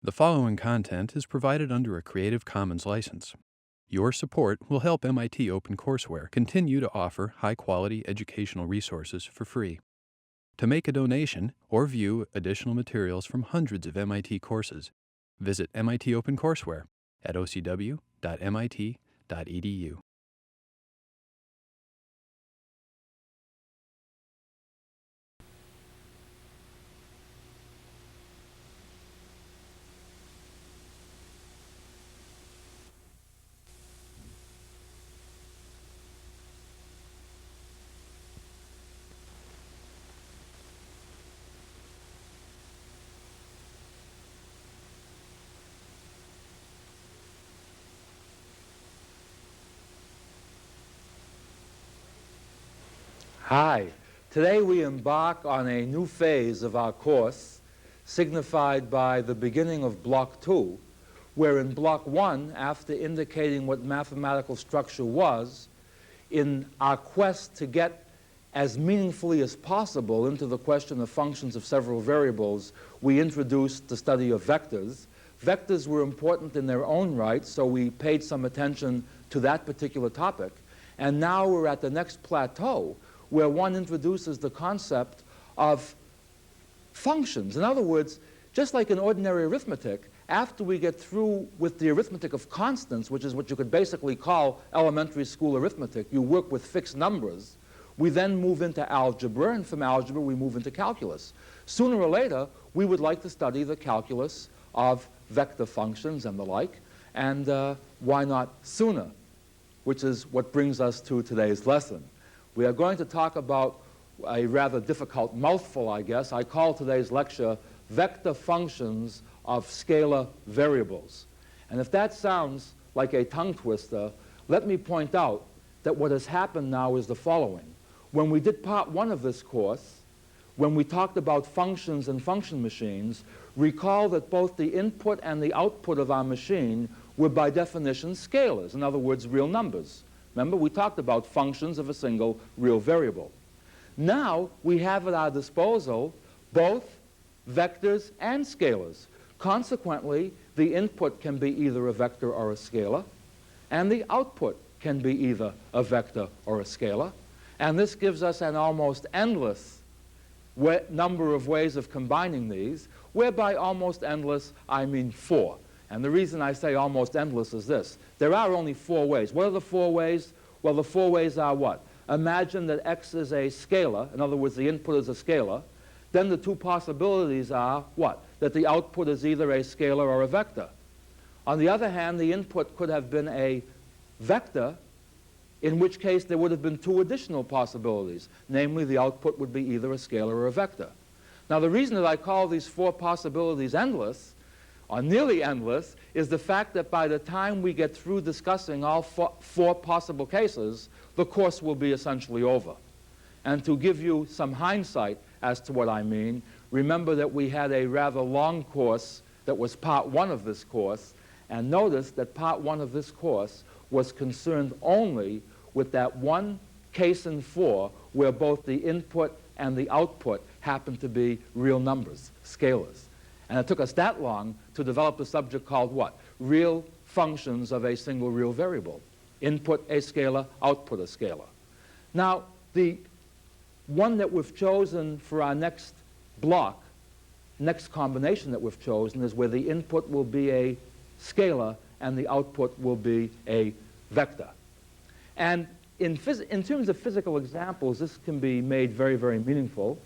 The following content is provided under a Creative Commons license. Your support will help MIT OpenCourseware continue to offer high-quality educational resources for free. To make a donation or view additional materials from hundreds of MIT courses, visit MIT OpenCourseware at ocw.mit.edu. Hi. Today we embark on a new phase of our course, signified by the beginning of Block 2, where in Block 1, after indicating what mathematical structure was, in our quest to get as meaningfully as possible into the question of functions of several variables, we introduced the study of vectors. Vectors were important in their own right, so we paid some attention to that particular topic. And now we're at the next plateau, where one introduces the concept of functions. In other words, just like in ordinary arithmetic, after we get through with the arithmetic of constants, which is what you could basically call elementary school arithmetic, you work with fixed numbers, we then move into algebra, and from algebra we move into calculus. Sooner or later, we would like to study the calculus of vector functions and the like, and why not sooner, which is what brings us to today's lesson. We are going to talk about a rather difficult mouthful, I guess. I call today's lecture Vector Functions of Scalar Variables. And if that sounds like a tongue twister, let me point out that what has happened now is the following. When we did part 1 of this course, when we talked about functions and function machines, recall that both the input and the output of our machine were by definition scalars, in other words, real numbers. Remember, we talked about functions of a single real variable. Now we have at our disposal both vectors and scalars. Consequently, the input can be either a vector or a scalar, and the output can be either a vector or a scalar. And this gives us an almost endless number of ways of combining these, whereby almost endless I mean 4. And the reason I say almost endless is this. There are only 4 ways. What are the 4 ways? Well, the 4 ways are what? Imagine that x is a scalar. In other words, the input is a scalar. Then the 2 possibilities are what? That the output is either a scalar or a vector. On the other hand, the input could have been a vector, in which case there would have been 2 additional possibilities. Namely, the output would be either a scalar or a vector. Now, the reason that I call these 4 possibilities endless, or nearly endless, is the fact that by the time we get through discussing all 4 possible cases, the course will be essentially over. And to give you some hindsight as to what I mean, remember that we had a rather long course that was part 1 of this course, and notice that part 1 of this course was concerned only with that one case in 4 where both the input and the output happen to be real numbers, scalars. And it took us that long to develop a subject called what? Real functions of a single real variable. Input a scalar, output a scalar. Now, the one that we've chosen for our next block, next combination that we've chosen, is where the input will be a scalar and the output will be a vector. And in terms of physical examples, this can be made very, very meaningful.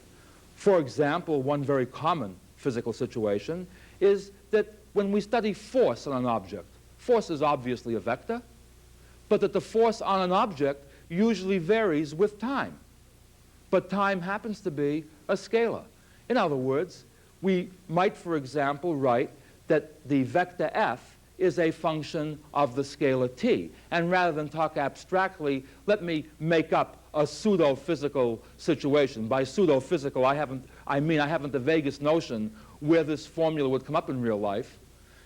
For example, one very common physical situation is that when we study force on an object, force is obviously a vector, but that the force on an object usually varies with time. But time happens to be a scalar. In other words, we might, for example, write that the vector f is a function of the scalar t. And rather than talk abstractly, let me make up a pseudo-physical situation. By pseudo-physical, I haven't the vaguest notion where this formula would come up in real life.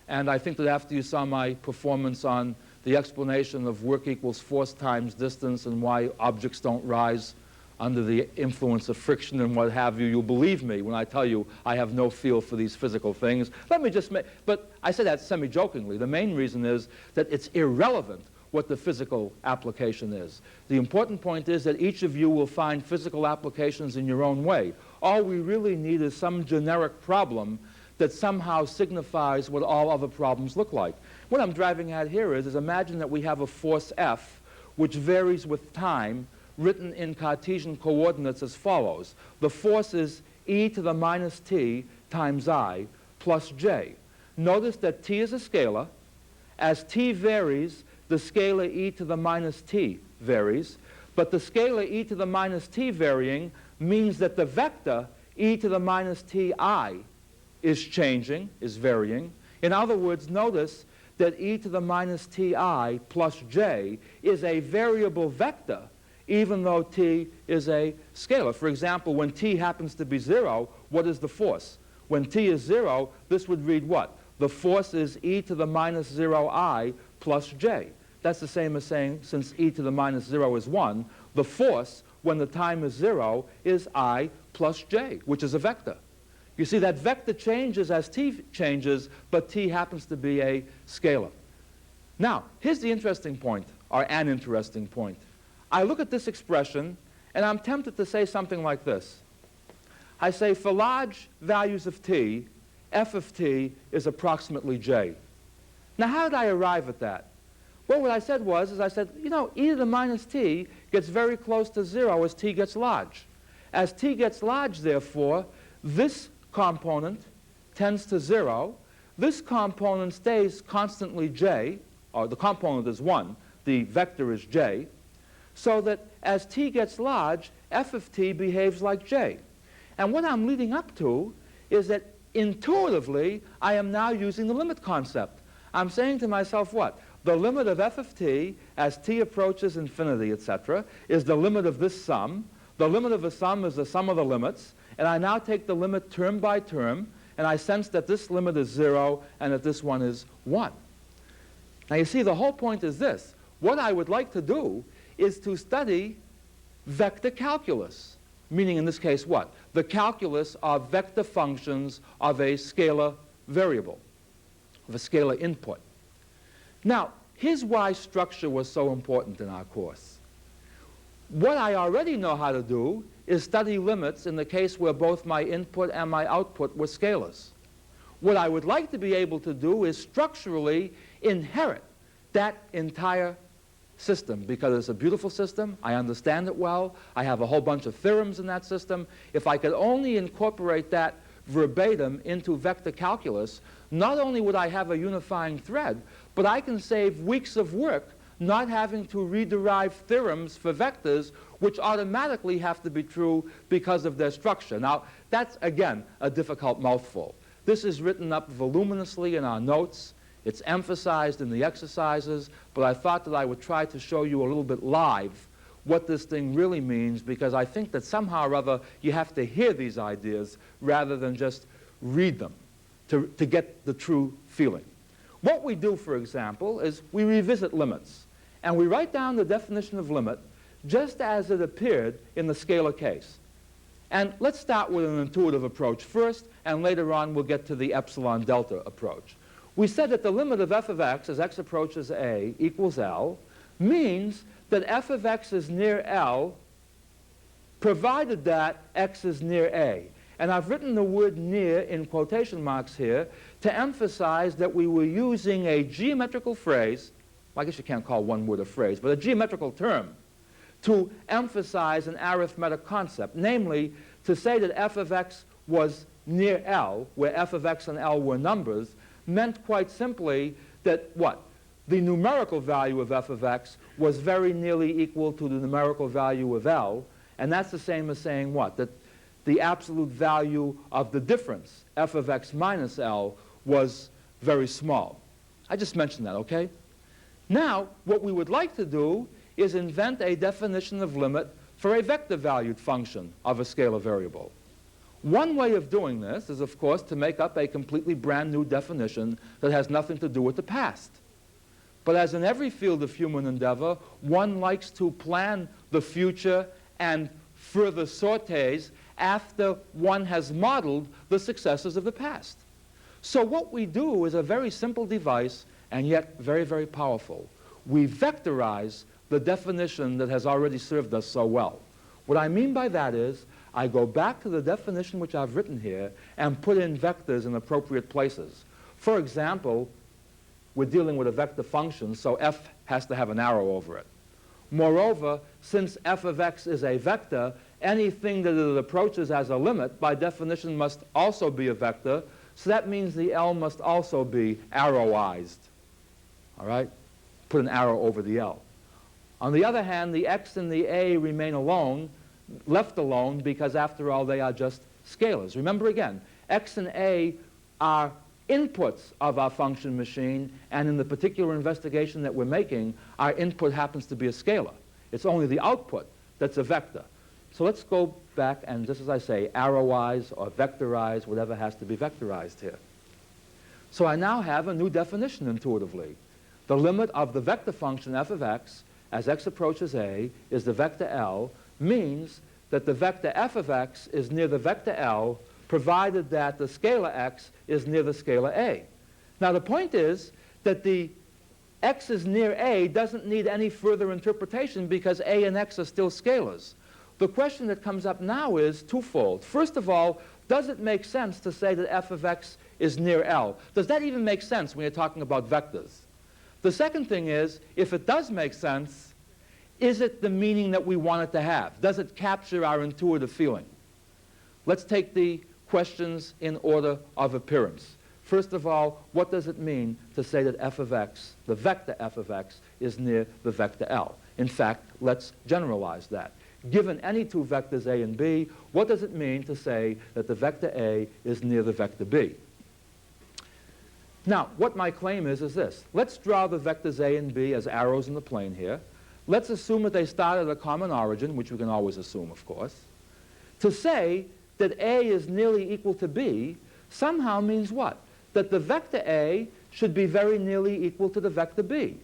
And I think that after you saw my performance on the explanation of work equals force times distance and why objects don't rise under the influence of friction and what have you. You'll believe me when I tell you I have no feel for these physical things. Let me just make, but I say that semi-jokingly. The main reason is that it's irrelevant what the physical application is. The important point is that each of you will find physical applications in your own way. All we really need is some generic problem that somehow signifies what all other problems look like. What I'm driving at here is imagine that we have a force F which varies with time, written in Cartesian coordinates as follows. The force is e to the minus t times I plus j. Notice that t is a scalar. As t varies, the scalar e to the minus t varies. But the scalar e to the minus t varying means that the vector e to the minus ti is changing, is varying. In other words, notice that e to the minus ti plus j is a variable vector, even though t is a scalar. For example, when t happens to be 0, what is the force? When t is 0, this would read what? The force is e to the minus 0I plus j. That's the same as saying, since e to the minus 0 is 1, the force when the time is 0 is I plus j, which is a vector. You see, that vector changes as t changes, but t happens to be a scalar. Now, here's the interesting point, or an interesting point. I look at this expression, and I'm tempted to say something like this. I say, for large values of t, f of t is approximately j. Now, how did I arrive at that? Well, what I said was, I said, you know, e to the minus t gets very close to 0 as t gets large. As t gets large, therefore, this component tends to 0. This component stays constantly j, or the component is 1. The vector is j. So that as t gets large, f of t behaves like j. And what I'm leading up to is that intuitively, I am now using the limit concept. I'm saying to myself what? The limit of f of t as t approaches infinity, etc., is the limit of this sum. The limit of the sum is the sum of the limits. And I now take the limit term by term, and I sense that this limit is 0 and that this one is 1. Now, you see, the whole point is this. What I would like to do is to study vector calculus, meaning in this case what? The calculus of vector functions of a scalar variable, of a scalar input. Now, here's why structure was so important in our course. What I already know how to do is study limits in the case where both my input and my output were scalars. What I would like to be able to do is structurally inherit that entire system, because it's a beautiful system. I understand it well. I have a whole bunch of theorems in that system. If I could only incorporate that verbatim into vector calculus, not only would I have a unifying thread, but I can save weeks of work not having to rederive theorems for vectors which automatically have to be true because of their structure. Now, that's, again, a difficult mouthful. This is written up voluminously in our notes. It's emphasized in the exercises, but I thought that I would try to show you a little bit live what this thing really means, because I think that somehow or other you have to hear these ideas rather than just read them to get the true feeling. What we do, for example, is we revisit limits. And we write down the definition of limit just as it appeared in the scalar case. And let's start with an intuitive approach first, and later on we'll get to the epsilon delta approach. We said that the limit of f of x as x approaches a equals L means that f of x is near L provided that x is near a. And I've written the word near in quotation marks here to emphasize that we were using a geometrical phrase, I guess you can't call one word a phrase, but a geometrical term, to emphasize an arithmetic concept, namely to say that f of x was near L, where f of x and L were numbers, meant quite simply that what? The numerical value of f of x was very nearly equal to the numerical value of L, and that's the same as saying what? That the absolute value of the difference, f of x minus L, was very small. I just mentioned that, okay? Now, what we would like to do is invent a definition of limit for a vector-valued function of a scalar variable. One way of doing this is, of course, to make up a completely brand new definition that has nothing to do with the past. But as in every field of human endeavor, one likes to plan the future and further sortes after one has modeled the successes of the past. So what we do is a very simple device and yet very, very powerful. We vectorize the definition that has already served us so well. What I mean by that is I go back to the definition which I've written here and put in vectors in appropriate places. For example, we're dealing with a vector function, so f has to have an arrow over it. Moreover, since f of x is a vector, anything that it approaches as a limit, by definition, must also be a vector. So that means the L must also be arrowized. All right? Put an arrow over the L. On the other hand, the x and the a remain alone, left alone, because after all, they are just scalars. Remember again, x and a are inputs of our function machine, and in the particular investigation that we're making, our input happens to be a scalar. It's only the output that's a vector. So let's go back and, just as I say, arrowize or vectorize whatever has to be vectorized here. So I now have a new definition intuitively. The limit of the vector function f of x as x approaches a is the vector L, means that the vector f of x is near the vector L, provided that the scalar x is near the scalar a. Now the point is that the x is near a doesn't need any further interpretation because a and x are still scalars. The question that comes up now is twofold. First of all, does it make sense to say that f of x is near L? Does that even make sense when you're talking about vectors? The second thing is, if it does make sense, is it the meaning that we want it to have? Does it capture our intuitive feeling? Let's take the questions in order of appearance. First of all, what does it mean to say that f of x, the vector f of x, is near the vector L? In fact, let's generalize that. Given any two vectors a and b, what does it mean to say that the vector a is near the vector b? Now, what my claim is this. Let's draw the vectors a and b as arrows in the plane here. Let's assume that they start at a common origin, which we can always assume, of course. To say that a is nearly equal to b somehow means what? That the vector a should be very nearly equal to the vector b.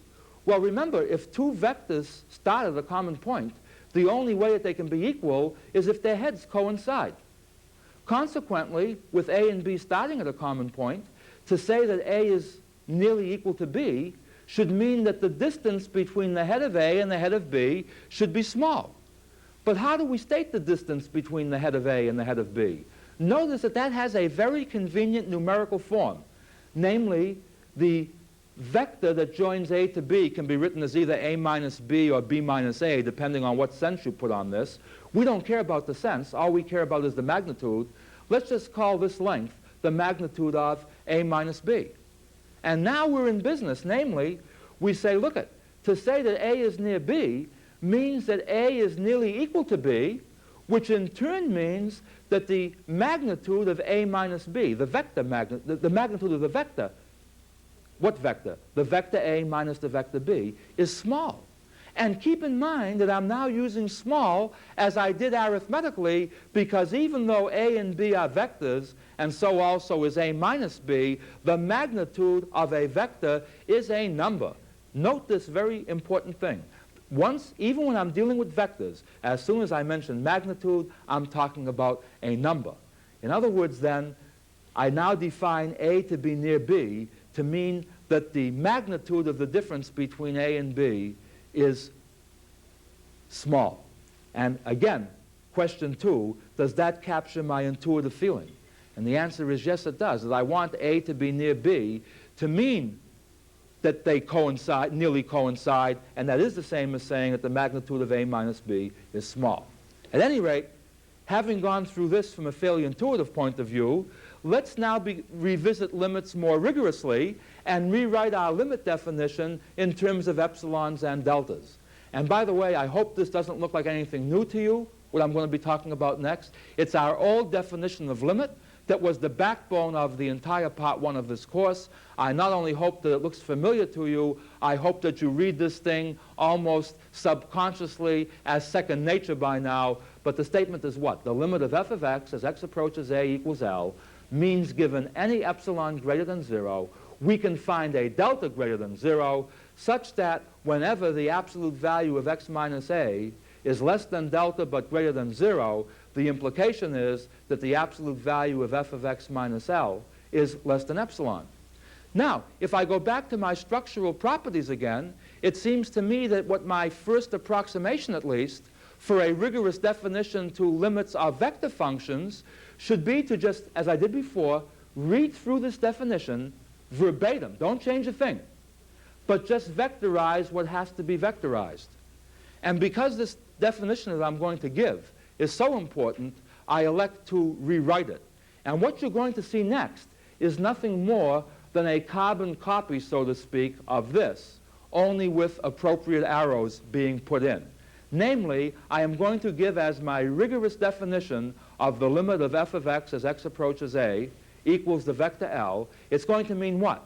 Well, remember, if two vectors start at a common point, the only way that they can be equal is if their heads coincide. Consequently, with a and b starting at a common point, to say that a is nearly equal to b should mean that the distance between the head of a and the head of b should be small. But how do we state the distance between the head of a and the head of b? Notice that that has a very convenient numerical form. Namely, the vector that joins a to b can be written as either a minus b or b minus a, depending on what sense you put on this. We don't care about the sense. All we care about is the magnitude. Let's just call this length the magnitude of a minus b. And now we're in business. Namely, we say, look it, to say that a is near b means that a is nearly equal to b, which in turn means that the magnitude of a minus b, the vector the magnitude of the vector, what vector? The vector a minus the vector b is small. And keep in mind that I'm now using small as I did arithmetically, because even though a and b are vectors, and so also is a minus b, the magnitude of a vector is a number. Note this very important thing. Even when I'm dealing with vectors, as soon as I mention magnitude, I'm talking about a number. In other words, then, I now define a to be near b to mean that the magnitude of the difference between a and b is small. And again, question 2, does that capture my intuitive feeling? And the answer is yes, it does. That I want a to be near b to mean that they coincide, nearly coincide, and that is the same as saying that the magnitude of a minus b is small. At any rate, having gone through this from a fairly intuitive point of view, let's now revisit limits more rigorously and rewrite our limit definition in terms of epsilons and deltas. And by the way, I hope this doesn't look like anything new to you, what I'm going to be talking about next. It's our old definition of limit that was the backbone of the entire part 1 of this course. I not only hope that it looks familiar to you, I hope that you read this thing almost subconsciously as second nature by now. But the statement is what? The limit of f of x as x approaches a equals L means given any epsilon greater than 0, we can find a delta greater than 0 such that whenever the absolute value of x minus a is less than delta but greater than 0, the implication is that the absolute value of f of x minus L is less than epsilon. Now, if I go back to my structural properties again, it seems to me that what my first approximation, at least, for a rigorous definition to limits of vector functions should be to just, as I did before, read through this definition verbatim. Don't change a thing, but just vectorize what has to be vectorized. And because this definition that I'm going to give is so important, I elect to rewrite it. And what you're going to see next is nothing more than a carbon copy, so to speak, of this, only with appropriate arrows being put in. Namely, I am going to give as my rigorous definition of the limit of f of x as x approaches a equals the vector L. It's going to mean what?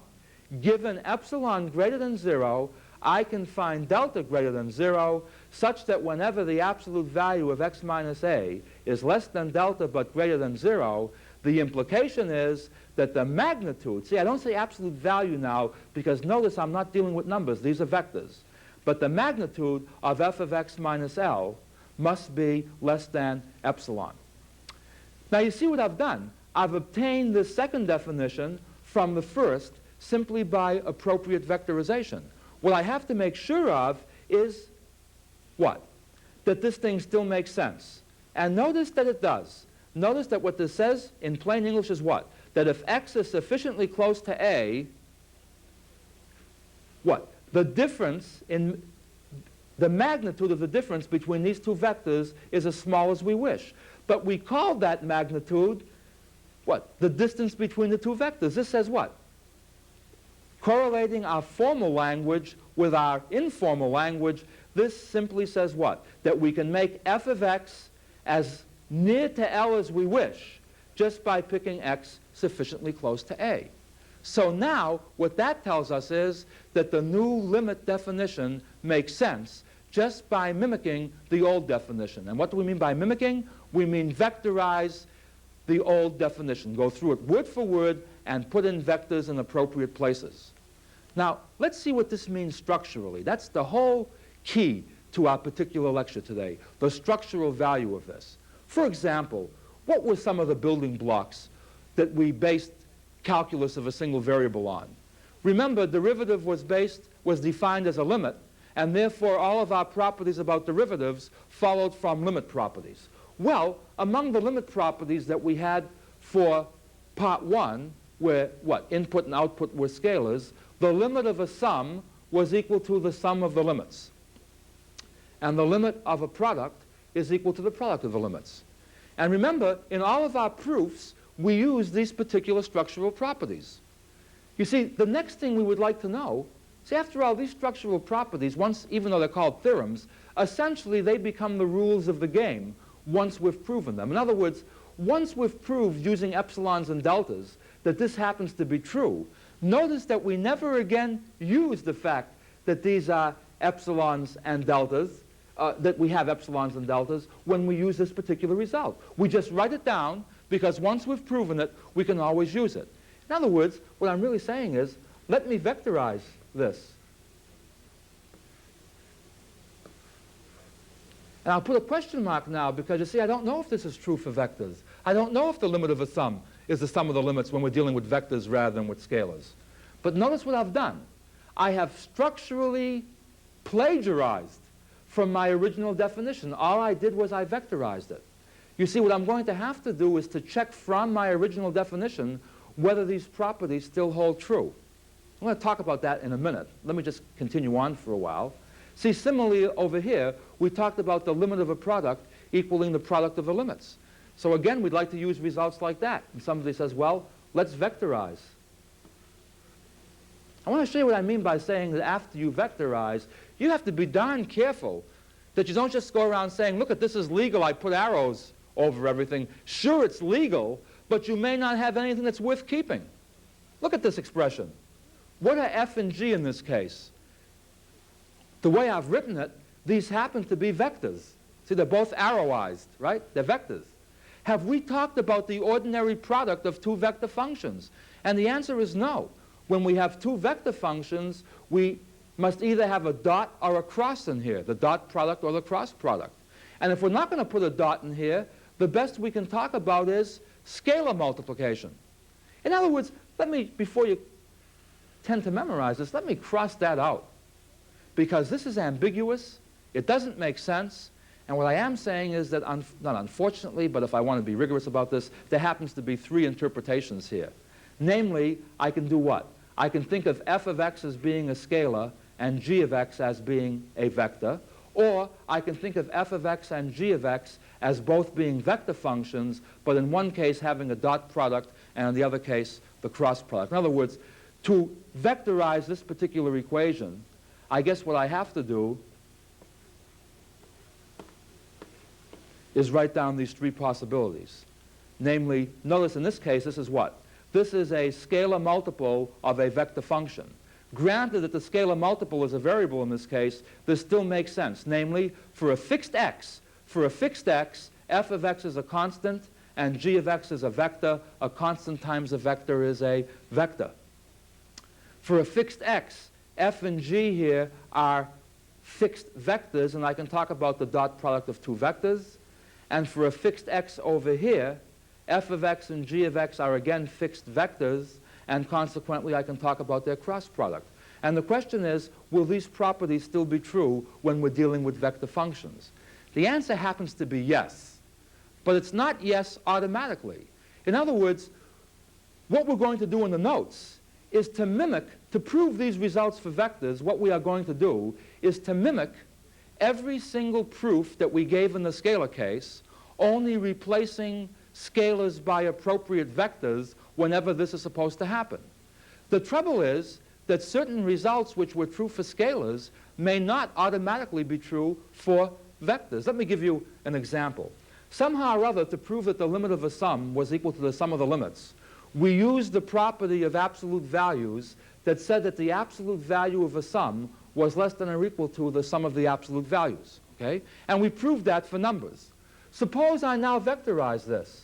Given epsilon greater than 0, I can find delta greater than 0 such that whenever the absolute value of x minus a is less than delta but greater than 0, the implication is that the magnitude, see, I don't say absolute value now because notice I'm not dealing with numbers, these are vectors, but the magnitude of f of x minus L must be less than epsilon. Now you see what I've done. I've obtained the second definition from the first simply by appropriate vectorization. What I have to make sure of is what? That this thing still makes sense. And notice that it does. Notice that what this says in plain English is what? That if x is sufficiently close to a, what? The difference in the magnitude of the difference between these two vectors is as small as we wish. But we call that magnitude, what? The distance between the two vectors. This says what? Correlating our formal language with our informal language, this simply says what? That we can make f of x as near to L as we wish just by picking x sufficiently close to a. So now what that tells us is that the new limit definition makes sense just by mimicking the old definition. And what do we mean by mimicking? We mean vectorize the old definition. Go through it word for word and put in vectors in appropriate places. Now, let's see what this means structurally. That's the whole key to our particular lecture today, the structural value of this. For example, what were some of the building blocks that we based calculus of a single variable on? Remember, derivative was defined as a limit, and therefore all of our properties about derivatives followed from limit properties. Well, among the limit properties that we had for part 1, where what? Input and output were scalars, the limit of a sum was equal to the sum of the limits. And the limit of a product is equal to the product of the limits. And remember, in all of our proofs, we use these particular structural properties. You see, the next thing we would like to know, see, after all, these structural properties, even though they're called theorems, essentially they become the rules of the game once we've proven them. In other words, once we've proved using epsilons and deltas that this happens to be true, notice that we never again use the fact that these are epsilons and deltas, that we have epsilons and deltas when we use this particular result. We just write it down because once we've proven it, we can always use it. In other words, what I'm really saying is, let me vectorize this. And I'll put a question mark now because, you see, I don't know if this is true for vectors. I don't know if the limit of a sum is the sum of the limits when we're dealing with vectors rather than with scalars. But notice what I've done. I have structurally plagiarized from my original definition. All I did was I vectorized it. You see, what I'm going to have to do is to check from my original definition whether these properties still hold true. I'm going to talk about that in a minute. Let me just continue on for a while. See, similarly over here, we talked about the limit of a product equaling the product of the limits. So again, we'd like to use results like that. And somebody says, well, let's vectorize. I want to show you what I mean by saying that after you vectorize, you have to be darn careful that you don't just go around saying, look, this is legal, I put arrows over everything. Sure, it's legal, but you may not have anything that's worth keeping. Look at this expression. What are f and g in this case? The way I've written it, these happen to be vectors. See, they're both arrowized, right? They're vectors. Have we talked about the ordinary product of two vector functions? And the answer is no. When we have two vector functions, we must either have a dot or a cross in here, the dot product or the cross product. And if we're not going to put a dot in here, the best we can talk about is scalar multiplication. In other words, before you tend to memorize this, let me cross that out. Because this is ambiguous, it doesn't make sense, and what I am saying is that, not unfortunately, but if I want to be rigorous about this, there happens to be three interpretations here. Namely, I can do what? I can think of f of x as being a scalar and g of x as being a vector, or I can think of f of x and g of x as both being vector functions, but in one case having a dot product and in the other case the cross product. In other words, to vectorize this particular equation, I guess what I have to do is write down these three possibilities. Namely, notice in this case, this is what? This is a scalar multiple of a vector function. Granted that the scalar multiple is a variable in this case, this still makes sense. Namely, for a fixed x, f of x is a constant and g of x is a vector. A constant times a vector is a vector. For a fixed x, f and g here are fixed vectors, and I can talk about the dot product of two vectors. And for a fixed x over here, f of x and g of x are again fixed vectors, and consequently I can talk about their cross product. And the question is, will these properties still be true when we're dealing with vector functions? The answer happens to be yes, but it's not yes automatically. In other words, what we're going to do in the notes is to mimic, to prove these results for vectors, what we are going to do is to mimic every single proof that we gave in the scalar case, only replacing scalars by appropriate vectors whenever this is supposed to happen. The trouble is that certain results which were true for scalars may not automatically be true for vectors. Let me give you an example. Somehow or other, to prove that the limit of a sum was equal to the sum of the limits, we used the property of absolute values that said that the absolute value of a sum was less than or equal to the sum of the absolute values. Okay? And we proved that for numbers. Suppose I now vectorize this.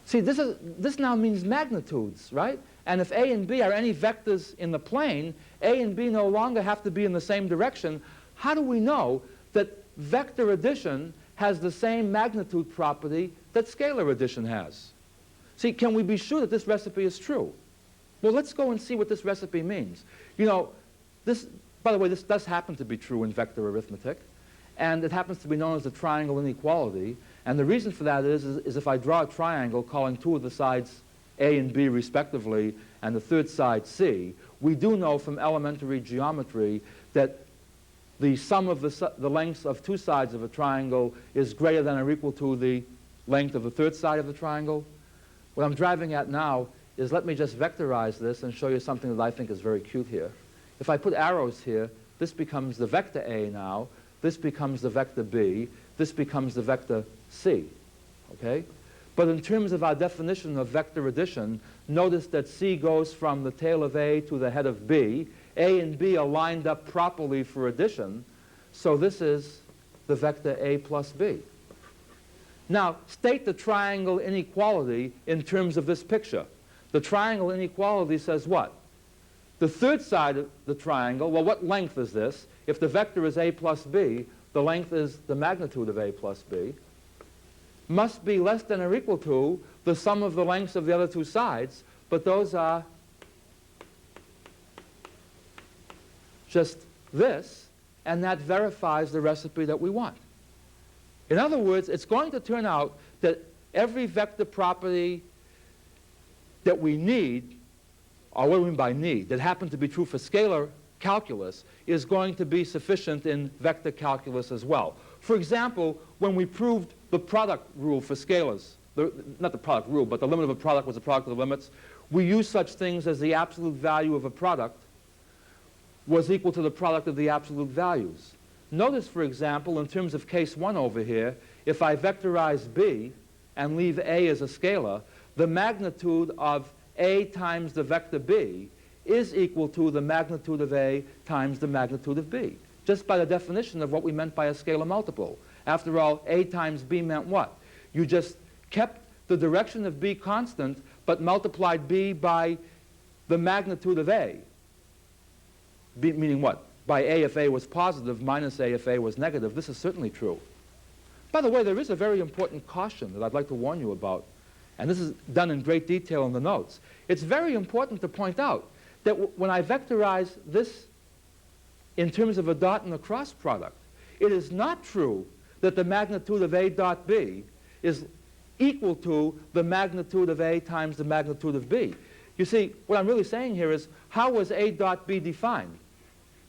See, this now means magnitudes, right? And if a and b are any vectors in the plane, a and b no longer have to be in the same direction. How do we know that vector addition has the same magnitude property that scalar addition has? See, can we be sure that this recipe is true? Well, let's go and see what this recipe means. You know, by the way, this does happen to be true in vector arithmetic, and it happens to be known as the triangle inequality. And the reason for that is if I draw a triangle calling two of the sides A and B respectively, and the third side C, we do know from elementary geometry that the sum of the lengths of two sides of a triangle is greater than or equal to the length of the third side of the triangle. What I'm driving at now is, let me just vectorize this and show you something that I think is very cute here. If I put arrows here, this becomes the vector A now, this becomes the vector B, this becomes the vector C. Okay? But in terms of our definition of vector addition, notice that C goes from the tail of A to the head of B. A and B are lined up properly for addition, so this is the vector A plus B. Now, state the triangle inequality in terms of this picture. The triangle inequality says what? The third side of the triangle, well, what length is this? If the vector is A plus B, the length is the magnitude of A plus B, must be less than or equal to the sum of the lengths of the other two sides, but those are just this, and that verifies the recipe that we want. In other words, it's going to turn out that every vector property that we need, or what do we mean by need, that happen to be true for scalar calculus, is going to be sufficient in vector calculus as well. For example, when we proved the product rule for scalars, not the product rule, but the limit of a product was the product of the limits, we used such things as the absolute value of a product was equal to the product of the absolute values. Notice, for example, in terms of case 1 over here, if I vectorize B and leave A as a scalar, the magnitude of A times the vector B is equal to the magnitude of A times the magnitude of B, just by the definition of what we meant by a scalar multiple. After all, A times B meant what? You just kept the direction of B constant, but multiplied B by the magnitude of A. meaning what? By A if A was positive, minus A if A was negative. This is certainly true. By the way, there is a very important caution that I'd like to warn you about, and this is done in great detail in the notes. It's very important to point out that when I vectorize this in terms of a dot and a cross product, it is not true that the magnitude of A dot B is equal to the magnitude of A times the magnitude of B. You see, what I'm really saying here is, how was A dot B defined?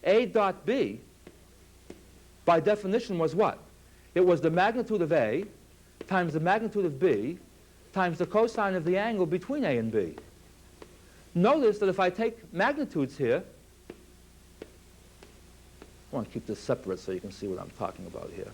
A dot B, by definition, was what? It was the magnitude of A times the magnitude of B times the cosine of the angle between A and B. Notice that if I take magnitudes here, I want to keep this separate so you can see what I'm talking about here.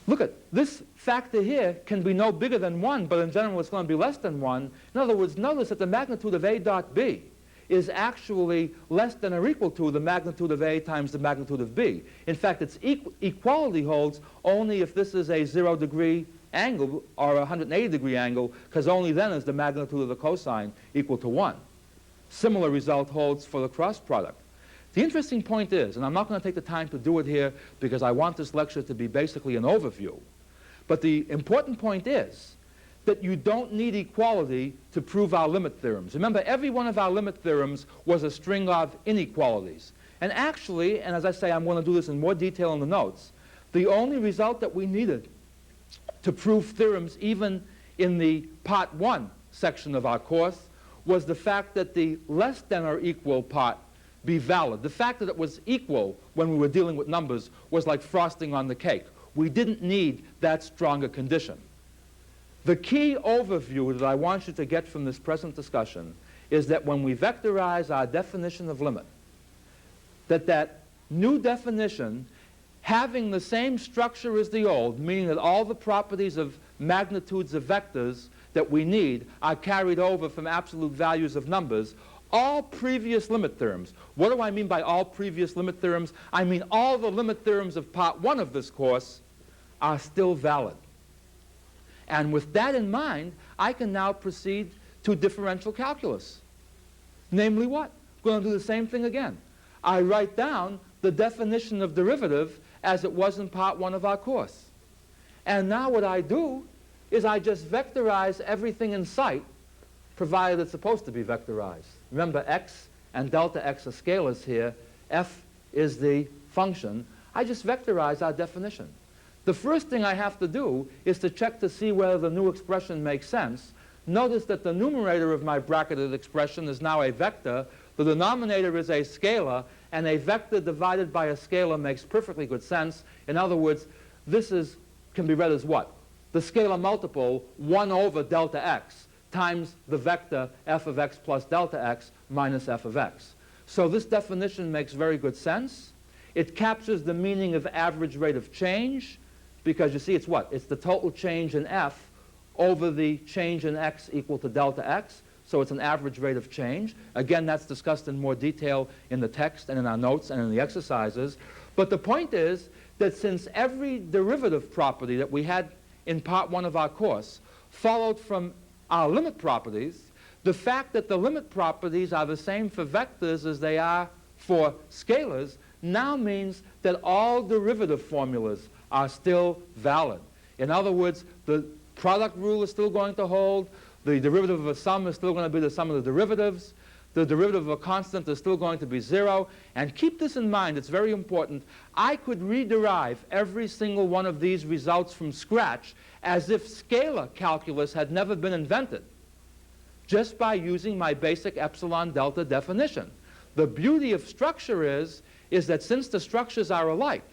Look at this factor here can be no bigger than 1, but in general it's going to be less than 1. In other words, notice that the magnitude of A dot B is actually less than or equal to the magnitude of A times the magnitude of B. In fact, its equality holds only if this is a 0-degree angle or a 180-degree angle, because only then is the magnitude of the cosine equal to 1. Similar result holds for the cross product. The interesting point is, and I'm not going to take the time to do it here because I want this lecture to be basically an overview, but the important point is that you don't need equality to prove our limit theorems. Remember, every one of our limit theorems was a string of inequalities. And actually, and as I say, I'm going to do this in more detail in the notes, the only result that we needed to prove theorems even in the part 1 section of our course was the fact that the less than or equal part be valid. The fact that it was equal when we were dealing with numbers was like frosting on the cake. We didn't need that stronger condition. The key overview that I want you to get from this present discussion is that when we vectorize our definition of limit, that new definition, having the same structure as the old, meaning that all the properties of magnitudes of vectors that we need are carried over from absolute values of numbers, all previous limit theorems. What do I mean by all previous limit theorems? I mean all the limit theorems of part 1 of this course are still valid. And with that in mind, I can now proceed to differential calculus. Namely what? I'm going to do the same thing again. I write down the definition of derivative as it was in part 1 of our course. And now what I do is I just vectorize everything in sight, provided it's supposed to be vectorized. Remember, x and delta x are scalars here. F is the function. I just vectorize our definition. The first thing I have to do is to check to see whether the new expression makes sense. Notice that the numerator of my bracketed expression is now a vector. The denominator is a scalar, and a vector divided by a scalar makes perfectly good sense. In other words, this can be read as what? The scalar multiple 1 over delta x times the vector f of x plus delta x minus f of x. So this definition makes very good sense. It captures the meaning of average rate of change, because you see it's what? It's the total change in f over the change in x equal to delta x. So it's an average rate of change. Again, that's discussed in more detail in the text and in our notes and in the exercises. But the point is that since every derivative property that we had in part 1 of our course followed from our limit properties, the fact that the limit properties are the same for vectors as they are for scalars now means that all derivative formulas are still valid. In other words, the product rule is still going to hold. The derivative of a sum is still going to be the sum of the derivatives. The derivative of a constant is still going to be 0. And keep this in mind, it's very important. I could rederive every single one of these results from scratch as if scalar calculus had never been invented, just by using my basic epsilon delta definition. The beauty of structure is that since the structures are alike,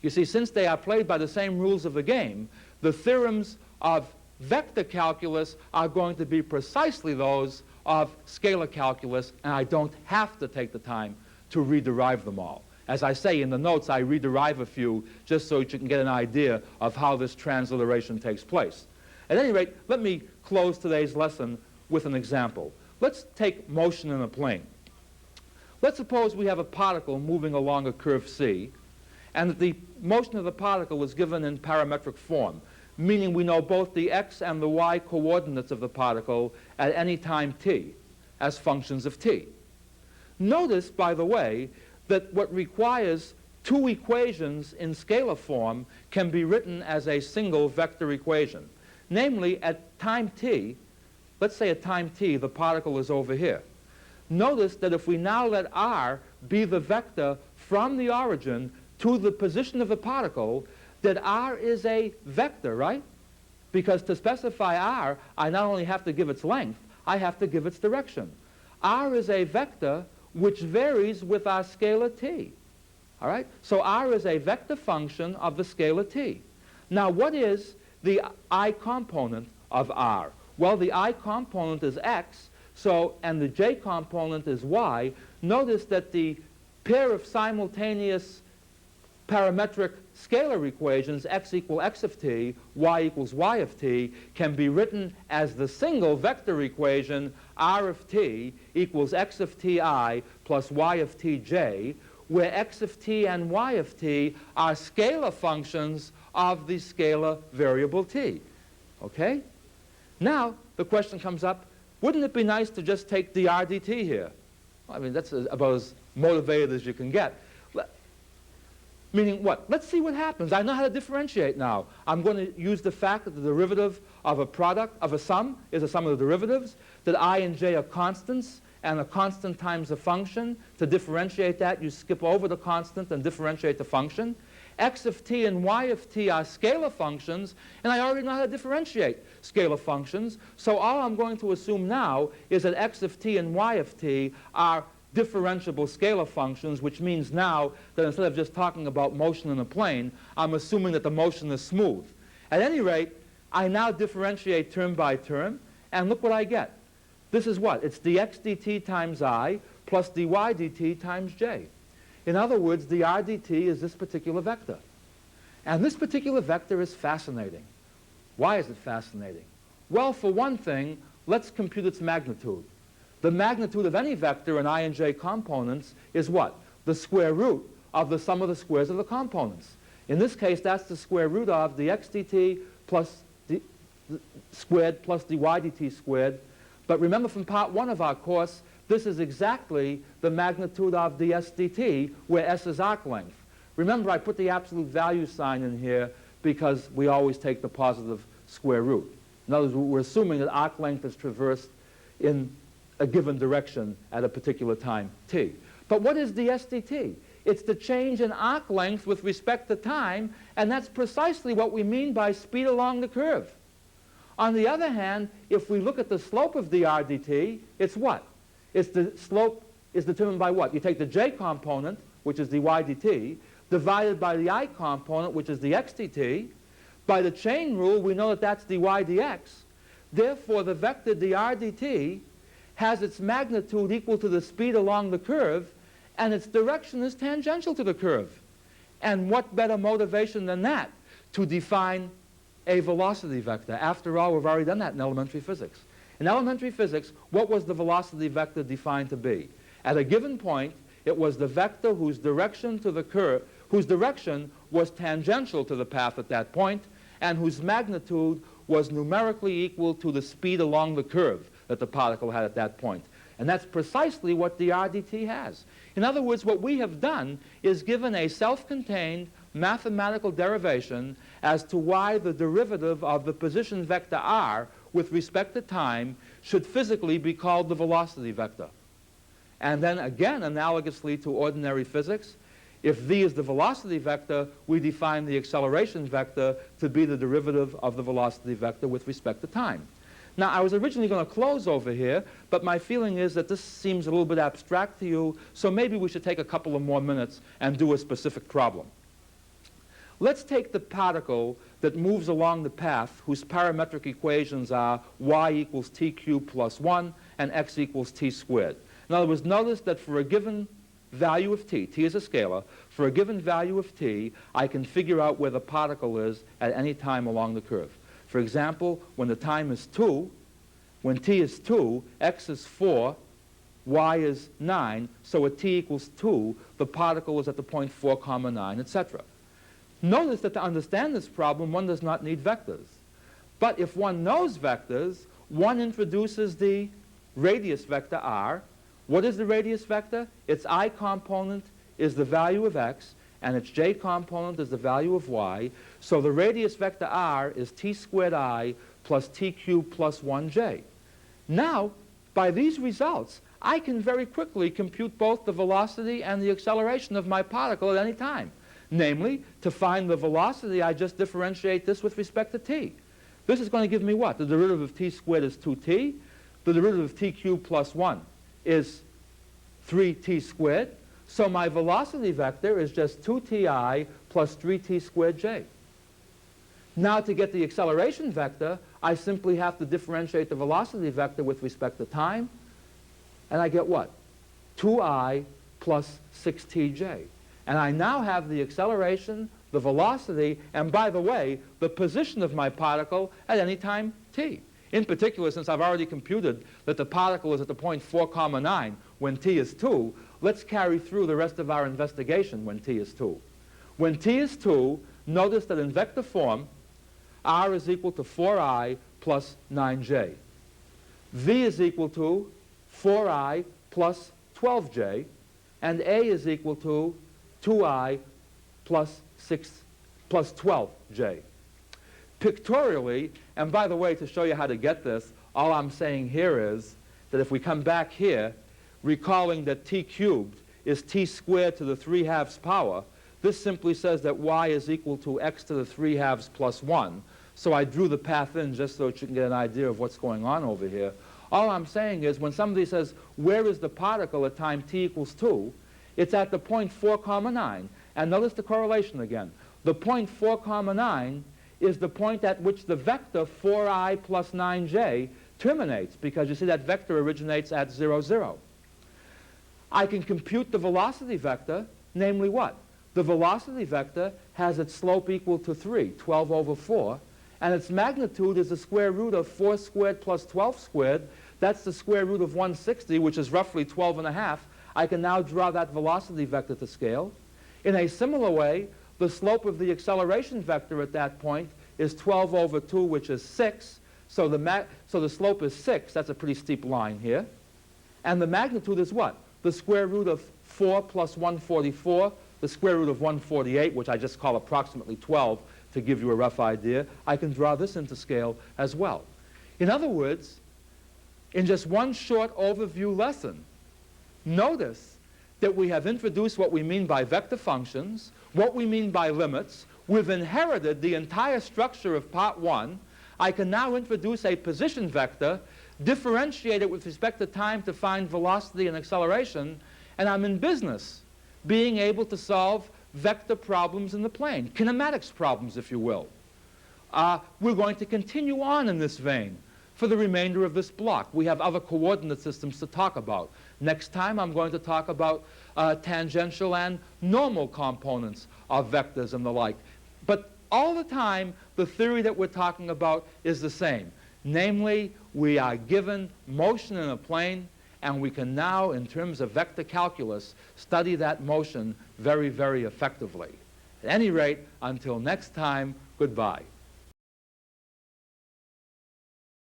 you see, since they are played by the same rules of the game, the theorems of vector calculus are going to be precisely those of scalar calculus, and I don't have to take the time to rederive them all. As I say in the notes, I rederive a few just so you can get an idea of how this transliteration takes place. At any rate, let me close today's lesson with an example. Let's take motion in a plane. Let's suppose we have a particle moving along a curve C, and that the motion of the particle is given in parametric form, meaning we know both the x and the y coordinates of the particle at any time t as functions of t. Notice, by the way, that what requires two equations in scalar form can be written as a single vector equation. Namely, at time t, let's say at time t, the particle is over here. Notice that if we now let r be the vector from the origin to the position of the particle, that r is a vector, right? Because to specify r, I not only have to give its length, I have to give its direction. R is a vector which varies with our scalar t. All right? So r is a vector function of the scalar t. Now, what is the I component of r? Well, the I component is x, and the j component is y. Notice that the pair of simultaneous parametric scalar equations, x equal x of t, y equals y of t, can be written as the single vector equation r of t equals x of ti plus y of tj, where x of t and y of t are scalar functions of the scalar variable t. Okay? Now, the question comes up, wouldn't it be nice to just take dr dt here? Well, I mean, that's about as motivated as you can get. Meaning what? Let's see what happens. I know how to differentiate now. I'm going to use the fact that the derivative of a product, of a sum, is a sum of the derivatives, that I and j are constants, and a constant times a function. To differentiate that, you skip over the constant and differentiate the function. X of t and y of t are scalar functions, and I already know how to differentiate scalar functions. So all I'm going to assume now is that x of t and y of t are differentiable scalar functions, which means now that instead of just talking about motion in a plane, I'm assuming that the motion is smooth. At any rate, I now differentiate term by term, and look what I get. This is what? It's dx dt times I plus dy dt times j. In other words, dr dt is this particular vector. And this particular vector is fascinating. Why is it fascinating? Well, for one thing, let's compute its magnitude. The magnitude of any vector in I and j components is what? The square root of the sum of the squares of the components. In this case, that's the square root of dx dt plus squared plus dy dt squared. But remember from part 1 of our course, this is exactly the magnitude of ds dt, where s is arc length. Remember, I put the absolute value sign in here because we always take the positive square root. In other words, we're assuming that arc length is traversed in a given direction at a particular time t. But what is ds dt? It's the change in arc length with respect to time, and that's precisely what we mean by speed along the curve. On the other hand, if we look at the slope of dr dt, it's what? It's the slope is determined by what? You take the j component, which is dy dt, divided by the I component, which is the x dt. By the chain rule, we know that that's dy dx. Therefore, the vector dr dt has its magnitude equal to the speed along the curve, and its direction is tangential to the curve. And what better motivation than that to define a velocity vector? After all, we've already done that in elementary physics. In elementary physics, what was the velocity vector defined to be? At a given point, it was the vector whose direction to the curve, whose direction was tangential to the path at that point, and whose magnitude was numerically equal to the speed along the curve that the particle had at that point. And that's precisely what dr dt has. In other words, what we have done is given a self-contained mathematical derivation as to why the derivative of the position vector r with respect to time should physically be called the velocity vector. And then again, analogously to ordinary physics, if v is the velocity vector, we define the acceleration vector to be the derivative of the velocity vector with respect to time. Now, I was originally going to close over here, but my feeling is that this seems a little bit abstract to you, so maybe we should take a couple of more minutes and do a specific problem. Let's take the particle that moves along the path whose parametric equations are y equals t cubed plus 1 and x equals t squared. In other words, notice that for a given value of t is a scalar, for a given value of t, I can figure out where the particle is at any time along the curve. For example, when the time is 2, when t is 2, x is 4, y is 9, so at t equals 2, the particle is at the point 4, 9, etc. Notice that to understand this problem, one does not need vectors. But if one knows vectors, one introduces the radius vector r, What is the radius vector? Its I component is the value of x, and its j component is the value of y. So the radius vector r is t squared I plus t cubed plus 1j. Now, by these results, I can very quickly compute both the velocity and the acceleration of my particle at any time. Namely, to find the velocity, I just differentiate this with respect to t. This is going to give me what? The derivative of t squared is 2t. The derivative of t cubed plus 1 is 3t squared. So my velocity vector is just 2ti plus 3t squared j. Now to get the acceleration vector, I simply have to differentiate the velocity vector with respect to time. And I get what? 2i plus 6tj. And I now have the acceleration, the velocity, and by the way, the position of my particle at any time t. In particular, since I've already computed that the particle is at the point 4, 9 when t is 2, let's carry through the rest of our investigation when t is 2. When t is 2, notice that in vector form, r is equal to 4i plus 9j. v is equal to 4i plus 12j, and a is equal to 2i plus 12j. Pictorially, and by the way, to show you how to get this, all I'm saying here is that if we come back here, recalling that t cubed is t squared to the 3/2 power, this simply says that y is equal to x to the 3/2 plus 1. So I drew the path in just so that you can get an idea of what's going on over here. All I'm saying is when somebody says, where is the particle at time t equals 2, it's at the point 4, 9. And notice the correlation again. The point 4, 9 is the point at which the vector 4i plus 9j terminates, because you see that vector originates at 0, 0. I can compute the velocity vector, namely what? The velocity vector has its slope equal to 3, 12 over 4, and its magnitude is the square root of 4 squared plus 12 squared. That's the square root of 160, which is roughly 12 and a half. I can now draw that velocity vector to scale. In a similar way, the slope of the acceleration vector at that point is 12 over 2, which is 6. So the slope is 6. That's a pretty steep line here. And the magnitude is what? The square root of 4 plus 144, the square root of 148, which I just call approximately 12 to give you a rough idea. I can draw this into scale as well. In other words, in just one short overview lesson, notice that we have introduced what we mean by vector functions, what we mean by limits. We've inherited the entire structure of part 1. I can now introduce a position vector, differentiate it with respect to time to find velocity and acceleration, and I'm in business being able to solve vector problems in the plane, kinematics problems, if you will. We're going to continue on in this vein for the remainder of this block. We have other coordinate systems to talk about. Next time, I'm going to talk about tangential and normal components of vectors and the like. But all the time, the theory that we're talking about is the same. Namely, we are given motion in a plane, and we can now, in terms of vector calculus, study that motion very, very effectively. At any rate, until next time, goodbye.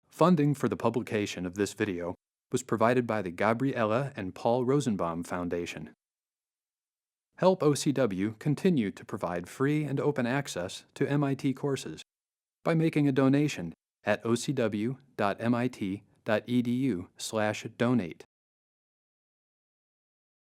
Funding for the publication of this video was provided by the Gabriella and Paul Rosenbaum Foundation. Help OCW continue to provide free and open access to MIT courses by making a donation at ocw.mit.edu/donate.